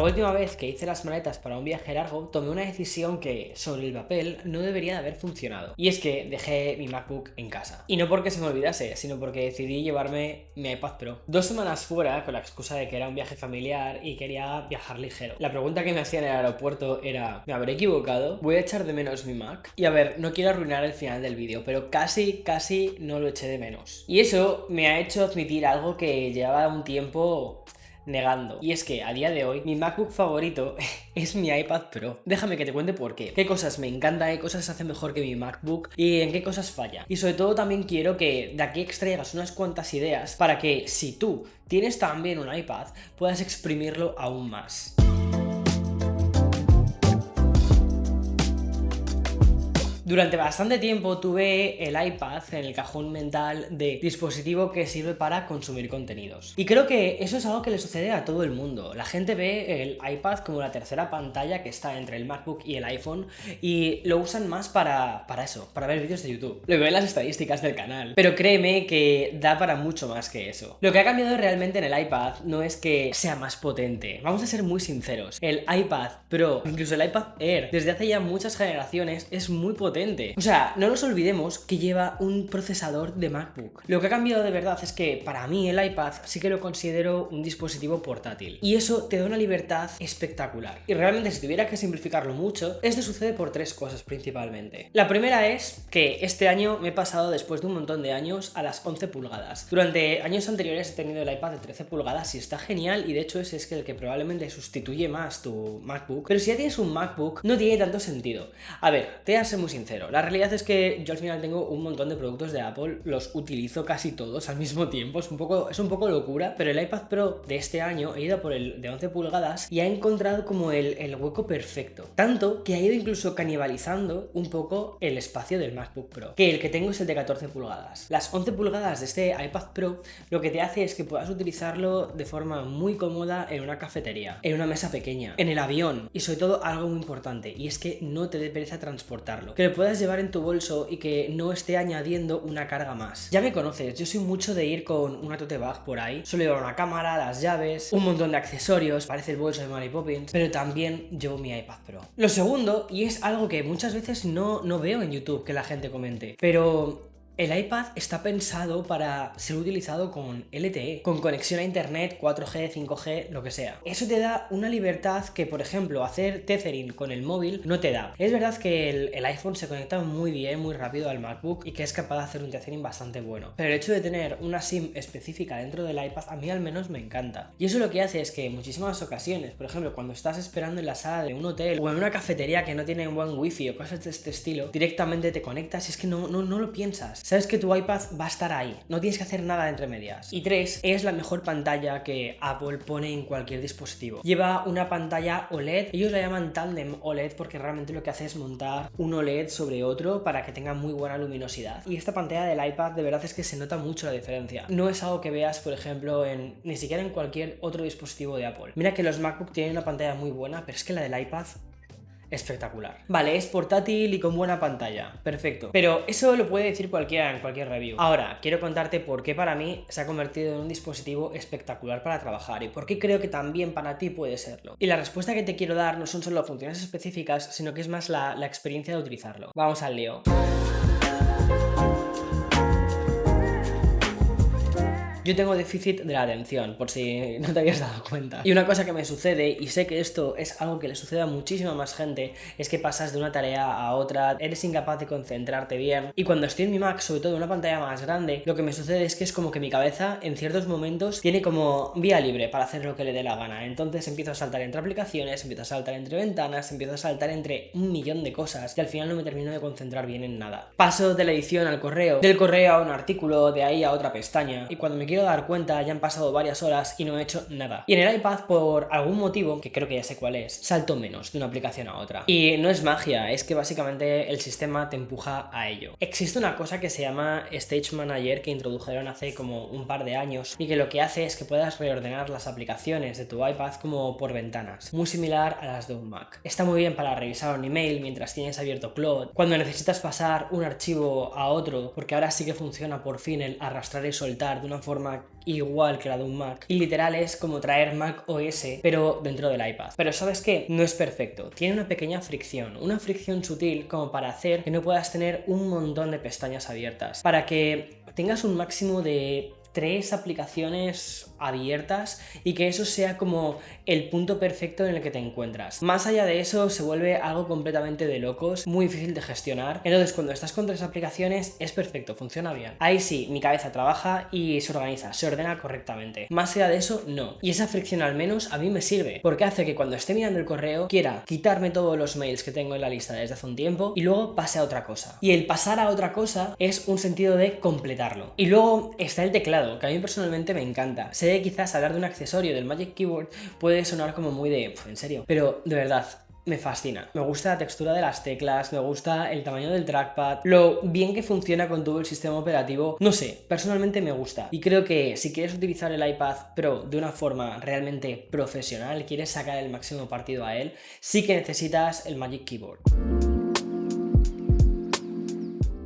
última vez que hice las maletas para un viaje largo, tomé una decisión que, sobre el papel, no debería de haber funcionado. Y es que dejé mi MacBook en casa. Y no porque se me olvidase, sino porque decidí llevarme mi iPad Pro. 2 semanas fuera, con la excusa de que era un viaje familiar y quería viajar ligero. La pregunta que me hacía en el aeropuerto era: ¿me habré equivocado? ¿Voy a echar de menos mi Mac? Y a ver, no quiero arruinar el final del vídeo, pero casi no lo eché de menos. Y eso me ha hecho admitir algo que llevaba un tiempo negando. Y es que a día de hoy mi MacBook favorito es mi iPad Pro. Déjame que te cuente por qué. Qué cosas me encantan, qué cosas hace mejor que mi MacBook y en qué cosas falla. Y sobre todo también quiero que de aquí extraigas unas cuantas ideas para que si tú tienes también un iPad puedas exprimirlo aún más. Durante bastante tiempo tuve el iPad en el cajón mental de dispositivo que sirve para consumir contenidos. Y creo que eso es algo que le sucede a todo el mundo. La gente ve el iPad como la tercera pantalla que está entre el MacBook y el iPhone y lo usan más para eso, para ver vídeos de YouTube. Lo veo en las estadísticas del canal. Pero créeme que da para mucho más que eso. Lo que ha cambiado realmente en el iPad no es que sea más potente. Vamos a ser muy sinceros. El iPad Pro, incluso el iPad Air, desde hace ya muchas generaciones es muy potente. O sea, no nos olvidemos que lleva un procesador de MacBook. Lo que ha cambiado de verdad es que para mí el iPad sí que lo considero un dispositivo portátil. Y eso te da una libertad espectacular. Y realmente si tuviera que simplificarlo mucho, esto sucede por 3 cosas principalmente. La primera es que este año me he pasado, después de un montón de años, a las 11 pulgadas. Durante años anteriores he tenido el iPad de 13 pulgadas y está genial, y de hecho ese es el que probablemente sustituye más tu MacBook. Pero si ya tienes un MacBook, no tiene tanto sentido. A ver, te voy a ser muy sincero. La realidad es que yo al final tengo un montón de productos de Apple, los utilizo casi todos al mismo tiempo, es un poco locura, pero el iPad Pro de este año he ido por el de 11 pulgadas y he encontrado como el hueco perfecto, tanto que ha ido incluso canibalizando un poco el espacio del MacBook Pro, que el que tengo es el de 14 pulgadas. Las 11 pulgadas de este iPad Pro lo que te hace es que puedas utilizarlo de forma muy cómoda en una cafetería, en una mesa pequeña, en el avión y sobre todo algo muy importante, y es que no te dé pereza transportarlo, que lo puedas llevar en tu bolso y que no esté añadiendo una carga más. Ya me conoces, yo soy mucho de ir con una tote bag por ahí, suelo llevar una cámara, las llaves, un montón de accesorios, parece el bolso de Mary Poppins, pero también llevo mi iPad Pro. Lo segundo, y es algo que muchas veces no veo en YouTube que la gente comente, pero el iPad está pensado para ser utilizado con LTE, con conexión a internet, 4G, 5G, lo que sea. Eso te da una libertad que, por ejemplo, hacer tethering con el móvil no te da. Es verdad que el iPhone se conecta muy bien, muy rápido al MacBook y que es capaz de hacer un tethering bastante bueno. Pero el hecho de tener una SIM específica dentro del iPad a mí al menos me encanta. Y eso lo que hace es que en muchísimas ocasiones, por ejemplo, cuando estás esperando en la sala de un hotel o en una cafetería que no tiene buen wifi o cosas de este estilo, directamente te conectas y es que no lo piensas. Sabes que tu iPad va a estar ahí, no tienes que hacer nada entre medias. Y 3, es la mejor pantalla que Apple pone en cualquier dispositivo. Lleva una pantalla OLED, ellos la llaman Tandem OLED porque realmente lo que hace es montar un OLED sobre otro para que tenga muy buena luminosidad. Y esta pantalla del iPad de verdad es que se nota mucho la diferencia. No es algo que veas, por ejemplo, ni siquiera en cualquier otro dispositivo de Apple. Mira que los MacBook tienen una pantalla muy buena, pero es que la del iPad espectacular. Vale, es portátil y con buena pantalla, perfecto, pero eso lo puede decir cualquiera en cualquier review. Ahora, quiero contarte por qué para mí se ha convertido en un dispositivo espectacular para trabajar y por qué creo que también para ti puede serlo. Y la respuesta que te quiero dar no son solo funciones específicas, sino que es más la experiencia de utilizarlo. Vamos al lío. Yo tengo déficit de la atención, por si no te habías dado cuenta. Y una cosa que me sucede, y sé que esto es algo que le sucede a muchísima más gente, es que pasas de una tarea a otra, eres incapaz de concentrarte bien. Y cuando estoy en mi Mac, sobre todo en una pantalla más grande, lo que me sucede es que es como que mi cabeza en ciertos momentos tiene como vía libre para hacer lo que le dé la gana. Entonces empiezo a saltar entre aplicaciones, empiezo a saltar entre ventanas, empiezo a saltar entre un millón de cosas y al final no me termino de concentrar bien en nada. Paso de la edición al correo, del correo a un artículo, de ahí a otra pestaña, y cuando me quiero dar cuenta ya han pasado varias horas y no he hecho nada. Y en el iPad, por algún motivo, que creo que ya sé cuál es, salto menos de una aplicación a otra. Y no es magia, es que básicamente el sistema te empuja a ello. Existe una cosa que se llama Stage Manager que introdujeron hace como un par de años y que lo que hace es que puedas reordenar las aplicaciones de tu iPad como por ventanas, muy similar a las de un Mac. Está muy bien para revisar un email mientras tienes abierto Cloud, cuando necesitas pasar un archivo a otro, porque ahora sí que funciona por fin el arrastrar y soltar de una forma forma igual que la de un Mac, y literal es como traer Mac OS pero dentro del iPad. Pero ¿sabes qué? No es perfecto, tiene una pequeña fricción, una fricción sutil como para hacer que no puedas tener un montón de pestañas abiertas, para que tengas un máximo de 3 aplicaciones abiertas y que eso sea como el punto perfecto en el que te encuentras. Más allá de eso se vuelve algo completamente de locos, muy difícil de gestionar. Entonces cuando estás con 3 aplicaciones es perfecto, funciona bien. Ahí sí, mi cabeza trabaja y se organiza, se ordena correctamente. Más allá de eso, no. Y esa fricción al menos a mí me sirve, porque hace que cuando esté mirando el correo quiera quitarme todos los mails que tengo en la lista desde hace un tiempo y luego pase a otra cosa. Y el pasar a otra cosa es un sentido de completarlo. Y luego está el teclado, que a mí personalmente me encanta. Sé que quizás hablar de un accesorio del Magic Keyboard puede sonar como muy de... en serio. Pero de verdad, me fascina. Me gusta la textura de las teclas, me gusta el tamaño del trackpad, lo bien que funciona con todo el sistema operativo. No sé, personalmente me gusta. Y creo que si quieres utilizar el iPad Pro de una forma realmente profesional, quieres sacar el máximo partido a él, sí que necesitas el Magic Keyboard.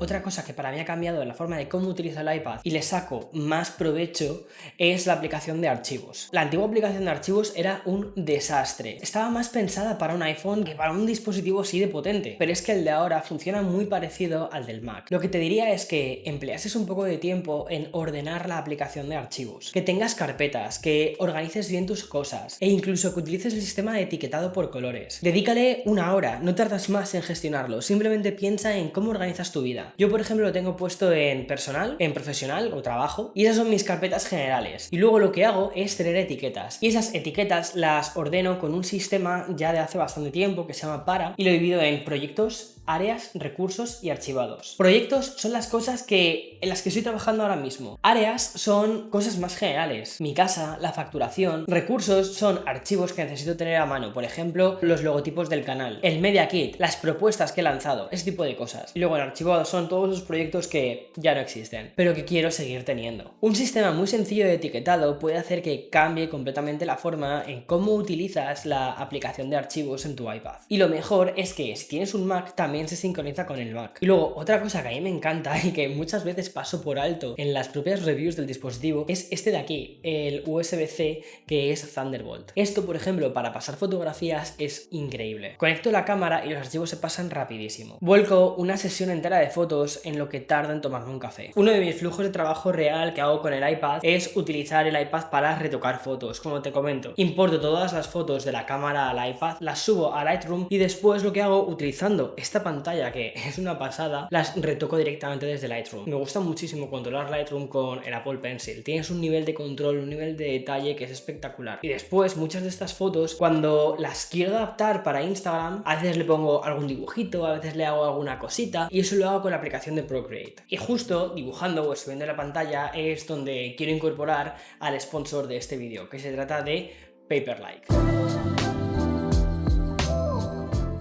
Otra cosa que para mí ha cambiado en la forma de cómo utilizo el iPad y le saco más provecho es la aplicación de archivos. La antigua aplicación de archivos era un desastre. Estaba más pensada para un iPhone que para un dispositivo así de potente, pero es que el de ahora funciona muy parecido al del Mac. Lo que te diría es que empleases un poco de tiempo en ordenar la aplicación de archivos, que tengas carpetas, que organices bien tus cosas e incluso que utilices el sistema de etiquetado por colores. Dedícale una hora, no tardas más en gestionarlo, simplemente piensa en cómo organizas tu vida. Yo, por ejemplo, lo tengo puesto en personal, en profesional o trabajo, y esas son mis carpetas generales. Y luego lo que hago es tener etiquetas. Y esas etiquetas las ordeno con un sistema ya de hace bastante tiempo que se llama Para, y lo divido en proyectos, áreas, recursos y archivados. Proyectos son las cosas en las que estoy trabajando ahora mismo. Áreas son cosas más generales. Mi casa, la facturación. Recursos son archivos que necesito tener a mano. Por ejemplo, los logotipos del canal, el Media Kit, las propuestas que he lanzado, ese tipo de cosas. Y luego el archivado son todos los proyectos que ya no existen, pero que quiero seguir teniendo. Un sistema muy sencillo de etiquetado puede hacer que cambie completamente la forma en cómo utilizas la aplicación de archivos en tu iPad. Y lo mejor es que si tienes un Mac también se sincroniza con el Mac. Y luego otra cosa que a mí me encanta y que muchas veces paso por alto en las propias reviews del dispositivo es este de aquí, el USB-C, que es Thunderbolt. Esto, por ejemplo, para pasar fotografías es increíble. Conecto la cámara y los archivos se pasan rapidísimo. Vuelco una sesión entera de fotos en lo que tarda en tomarme un café. Uno de mis flujos de trabajo real que hago con el iPad es utilizar el iPad para retocar fotos, como te comento. Importo todas las fotos de la cámara al iPad, las subo a Lightroom y después lo que hago utilizando esta pantalla, que es una pasada, las retoco directamente desde Lightroom. Me gusta muchísimo controlar Lightroom con el Apple Pencil. Tienes un nivel de control, un nivel de detalle que es espectacular. Y después muchas de estas fotos, cuando las quiero adaptar para Instagram, a veces le pongo algún dibujito, a veces le hago alguna cosita, y eso lo hago con la aplicación de Procreate. Y justo dibujando o escribiendo en la pantalla es donde quiero incorporar al sponsor de este vídeo, que se trata de Paperlike.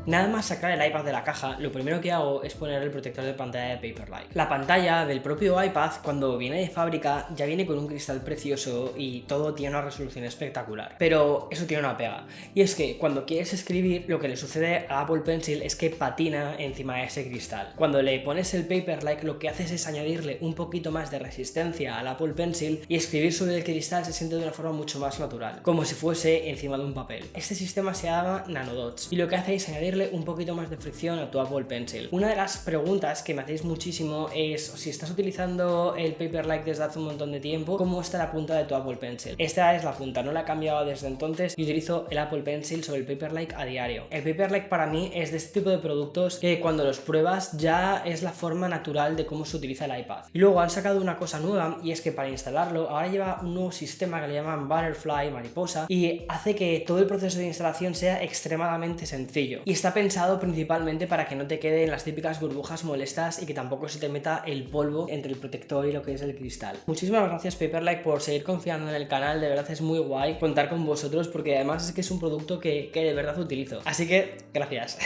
Nada más sacar el iPad de la caja, lo primero que hago es poner el protector de pantalla de Paperlike. La pantalla del propio iPad, cuando viene de fábrica, ya viene con un cristal precioso y todo tiene una resolución espectacular. Pero eso tiene una pega, y es que cuando quieres escribir, lo que le sucede a Apple Pencil es que patina encima de ese cristal. Cuando le pones el Paperlike, lo que haces es añadirle un poquito más de resistencia al Apple Pencil y escribir sobre el cristal se siente de una forma mucho más natural, como si fuese encima de un papel. Este sistema se llama Nanodots y lo que hace es añadirle un poquito más de fricción a tu Apple Pencil. Una de las preguntas que me hacéis muchísimo es si estás utilizando el Paperlike desde hace un montón de tiempo, ¿cómo está la punta de tu Apple Pencil? Esta es la punta, no la he cambiado desde entonces y utilizo el Apple Pencil sobre el Paperlike a diario. El Paperlike para mí es de este tipo de productos que cuando los pruebas ya es la forma natural de cómo se utiliza el iPad. Y luego han sacado una cosa nueva y es que para instalarlo ahora lleva un nuevo sistema que le llaman Butterfly, mariposa, y hace que todo el proceso de instalación sea extremadamente sencillo. Y está pensado principalmente para que no te queden las típicas burbujas molestas y que tampoco se te meta el polvo entre el protector y lo que es el cristal. Muchísimas gracias Paperlike por seguir confiando en el canal, de verdad es muy guay contar con vosotros porque además es que es un producto que de verdad utilizo. Así que, gracias.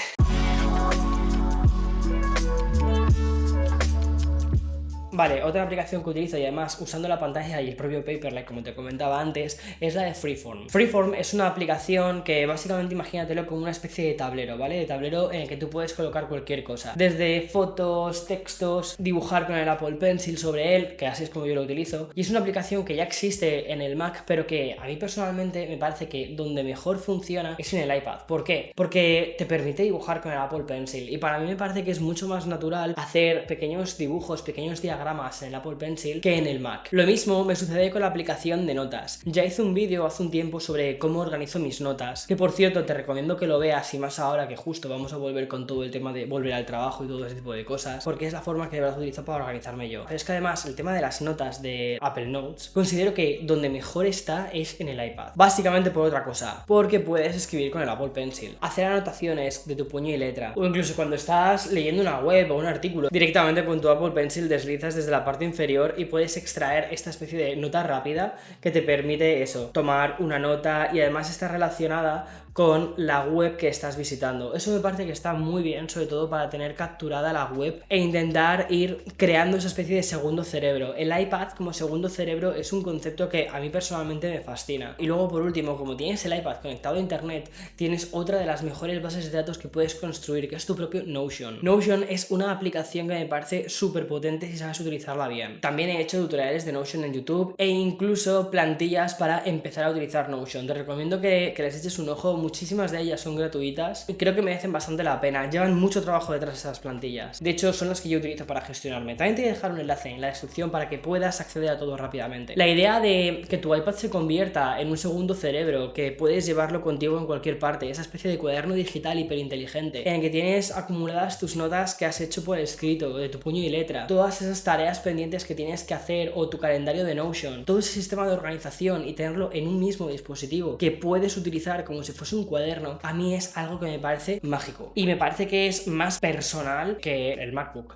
Vale, otra aplicación que utilizo y además usando la pantalla y el propio Paperlike, como te comentaba antes, es la de Freeform. Freeform es una aplicación que básicamente imagínatelo como una especie de tablero, ¿vale? De tablero en el que tú puedes colocar cualquier cosa. Desde fotos, textos, dibujar con el Apple Pencil sobre él, que así es como yo lo utilizo. Y es una aplicación que ya existe en el Mac, pero que a mí personalmente me parece que donde mejor funciona es en el iPad. ¿Por qué? Porque te permite dibujar con el Apple Pencil y para mí me parece que es mucho más natural hacer pequeños dibujos, pequeños diagramas en el Apple Pencil que en el Mac. Lo mismo me sucede con la aplicación de notas. Ya hice un vídeo hace un tiempo sobre cómo organizo mis notas, que por cierto te recomiendo que lo veas y más ahora que justo vamos a volver con todo el tema de volver al trabajo y todo ese tipo de cosas, porque es la forma que de verdad utilizo para organizarme yo. Pero es que además el tema de las notas de Apple Notes considero que donde mejor está es en el iPad. Básicamente por otra cosa, porque puedes escribir con el Apple Pencil, hacer anotaciones de tu puño y letra, o incluso cuando estás leyendo una web o un artículo, directamente con tu Apple Pencil deslizas desde la parte inferior y puedes extraer esta especie de nota rápida que te permite eso, tomar una nota y además está relacionada con la web que estás visitando. Eso me parece que está muy bien, sobre todo para tener capturada la web e intentar ir creando esa especie de segundo cerebro. El iPad como segundo cerebro es un concepto que a mí personalmente me fascina. Y luego por último, como tienes el iPad conectado a internet, tienes otra de las mejores bases de datos que puedes construir, que es tu propio Notion. Notion es una aplicación que me parece súper potente si sabes utilizarla bien. También he hecho tutoriales de Notion en YouTube e incluso plantillas para empezar a utilizar Notion. Te recomiendo que les eches un ojo. Muchísimas de ellas son gratuitas y creo que merecen bastante la pena. Llevan mucho trabajo detrás de esas plantillas. De hecho, son las que yo utilizo para gestionarme. También te voy a dejar un enlace en la descripción para que puedas acceder a todo rápidamente. La idea de que tu iPad se convierta en un segundo cerebro, que puedes llevarlo contigo en cualquier parte, esa especie de cuaderno digital hiperinteligente, en el que tienes acumuladas tus notas que has hecho por escrito, de tu puño y letra, todas esas tareas pendientes que tienes que hacer o tu calendario de Notion, todo ese sistema de organización y tenerlo en un mismo dispositivo que puedes utilizar como si fuese un cuaderno, a mí es algo que me parece mágico y me parece que es más personal que el MacBook.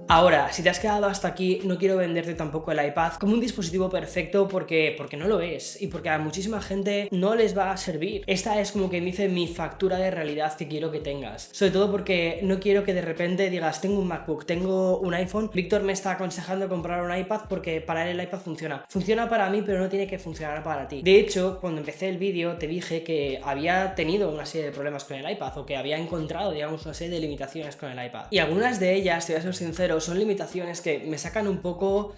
Ahora, si te has quedado hasta aquí, no quiero venderte tampoco el iPad como un dispositivo perfecto porque no lo es y porque a muchísima gente no les va a servir. Esta es como quien dice mi factura de realidad que quiero que tengas. Sobre todo porque no quiero que de repente digas, tengo un MacBook, tengo un iPhone, Víctor me está aconsejando comprar un iPad porque para él el iPad funciona. Funciona para mí, pero no tiene que funcionar para ti. De hecho, cuando empecé el vídeo te dije que había tenido una serie de problemas con el iPad o que había encontrado, digamos, una serie de limitaciones con el iPad. Y algunas de ellas, te voy a ser sincero, son limitaciones que me sacan un poco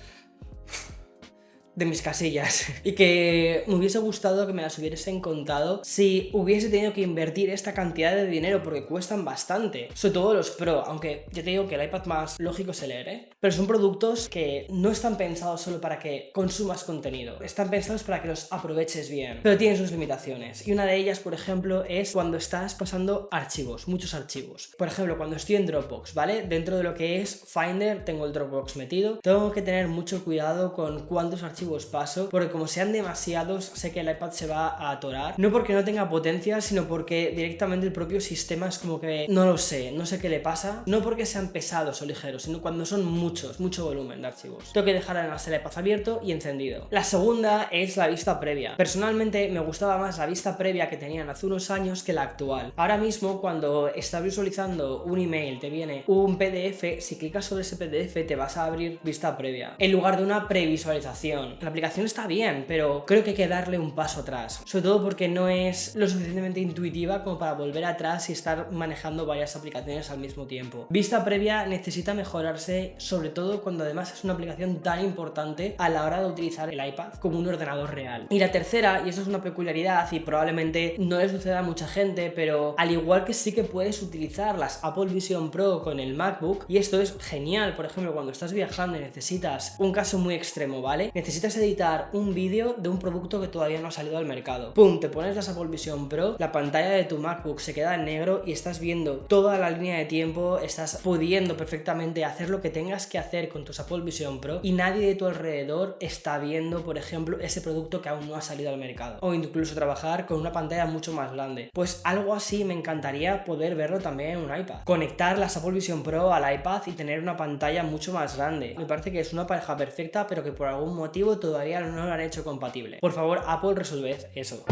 de mis casillas y que me hubiese gustado que me las hubiesen contado si hubiese tenido que invertir esta cantidad de dinero porque cuestan bastante, sobre todo los Pro, aunque ya te digo que el iPad más lógico es el Air, pero son productos que no están pensados solo para que consumas contenido, están pensados para que los aproveches bien, pero tienen sus limitaciones y una de ellas, por ejemplo, es cuando estás pasando archivos, muchos archivos. Por ejemplo, cuando estoy en Dropbox, ¿vale? Dentro de lo que es Finder tengo el Dropbox metido, tengo que tener mucho cuidado con cuántos archivos paso, porque como sean demasiados, sé que el iPad se va a atorar, no porque no tenga potencia, sino porque directamente el propio sistema es como que no lo sé, no sé qué le pasa, no porque sean pesados o ligeros, sino cuando son mucho volumen de archivos. Tengo que dejar además el iPad abierto y encendido. La segunda es la vista previa. Personalmente me gustaba más la vista previa que tenían hace unos años que la actual. Ahora mismo cuando estás visualizando un email, te viene un PDF, si clicas sobre ese PDF te vas a abrir vista previa, en lugar de una previsualización. La aplicación está bien, pero creo que hay que darle un paso atrás, sobre todo porque no es lo suficientemente intuitiva como para volver atrás y estar manejando varias aplicaciones al mismo tiempo. Vista previa necesita mejorarse, sobre todo cuando además es una aplicación tan importante a la hora de utilizar el iPad como un ordenador real. Y la tercera, y esto es una peculiaridad y probablemente no le suceda a mucha gente, pero al igual que sí que puedes utilizar las Apple Vision Pro con el MacBook, y esto es genial, por ejemplo, cuando estás viajando y necesitas un caso muy extremo, ¿vale? Necesitas editar un vídeo de un producto que todavía no ha salido al mercado. ¡Pum! Te pones las Apple Vision Pro, la pantalla de tu MacBook se queda en negro y estás viendo toda la línea de tiempo, estás pudiendo perfectamente hacer lo que tengas que hacer con tus Apple Vision Pro y nadie de tu alrededor está viendo, por ejemplo, ese producto que aún no ha salido al mercado. O incluso trabajar con una pantalla mucho más grande. Pues algo así me encantaría poder verlo también en un iPad. Conectar las Apple Vision Pro al iPad y tener una pantalla mucho más grande. Me parece que es una pareja perfecta, pero que por algún motivo todavía no lo han hecho compatible. Por favor, Apple, resolved eso.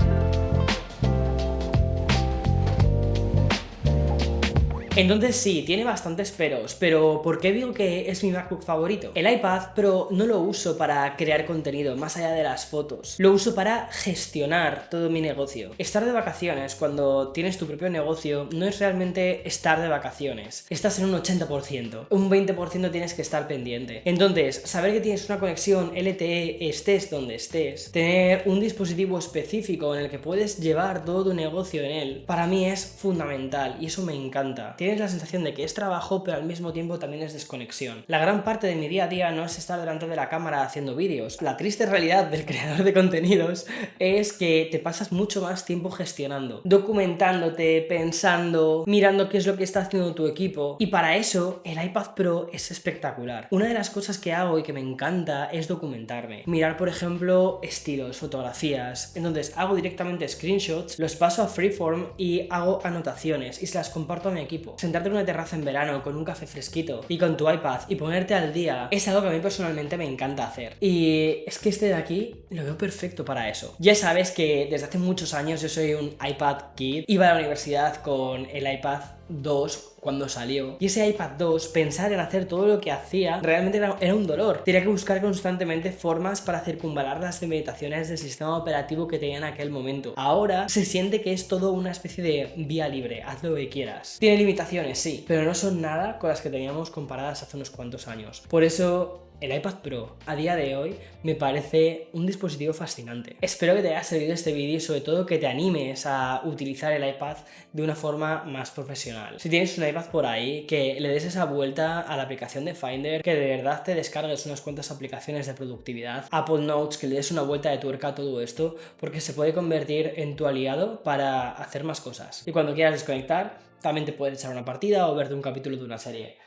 Entonces sí, tiene bastantes peros, pero ¿por qué digo que es mi MacBook favorito? El iPad Pro no lo uso para crear contenido, más allá de las fotos. Lo uso para gestionar todo mi negocio. Estar de vacaciones cuando tienes tu propio negocio no es realmente estar de vacaciones. Estás en un 80%. Un 20% tienes que estar pendiente. Entonces, saber que tienes una conexión LTE, estés donde estés, tener un dispositivo específico en el que puedes llevar todo tu negocio en él, para mí es fundamental y eso me encanta. Tienes la sensación de que es trabajo, pero al mismo tiempo también es desconexión. La gran parte de mi día a día no es estar delante de la cámara haciendo vídeos. La triste realidad del creador de contenidos es que te pasas mucho más tiempo gestionando, documentándote, pensando, mirando qué es lo que está haciendo tu equipo, y para eso el iPad Pro es espectacular. Una de las cosas que hago y que me encanta es documentarme. Mirar, por ejemplo, estilos, fotografías. Entonces hago directamente screenshots, los paso a Freeform y hago anotaciones y se las comparto a mi equipo. Sentarte en una terraza en verano con un café fresquito y con tu iPad y ponerte al día es algo que a mí personalmente me encanta hacer. Y es que este de aquí lo veo perfecto para eso. Ya sabes que desde hace muchos años yo soy un iPad kid. Iba a la universidad con el iPad 2 cuando salió, y ese iPad 2, pensar en hacer todo lo que hacía realmente era un dolor. Tenía que buscar constantemente formas para circunvalar las limitaciones del sistema operativo que tenía en aquel momento. Ahora se siente que es todo una especie de vía libre, haz lo que quieras. Tiene limitaciones, sí, pero no son nada con las que teníamos comparadas hace unos cuantos años. Por eso el iPad Pro a día de hoy me parece un dispositivo fascinante. Espero que te haya servido este vídeo y sobre todo que te animes a utilizar el iPad de una forma más profesional. Si tienes un iPad por ahí, que le des esa vuelta a la aplicación de Finder, que de verdad te descargues unas cuantas aplicaciones de productividad, Apple Notes, que le des una vuelta de tuerca a todo esto, porque se puede convertir en tu aliado para hacer más cosas. Y cuando quieras desconectar, también te puedes echar una partida o verte un capítulo de una serie.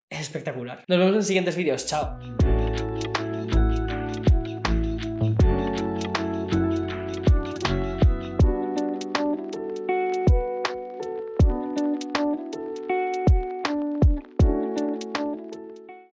Es espectacular. Nos vemos en siguientes vídeos. Chao.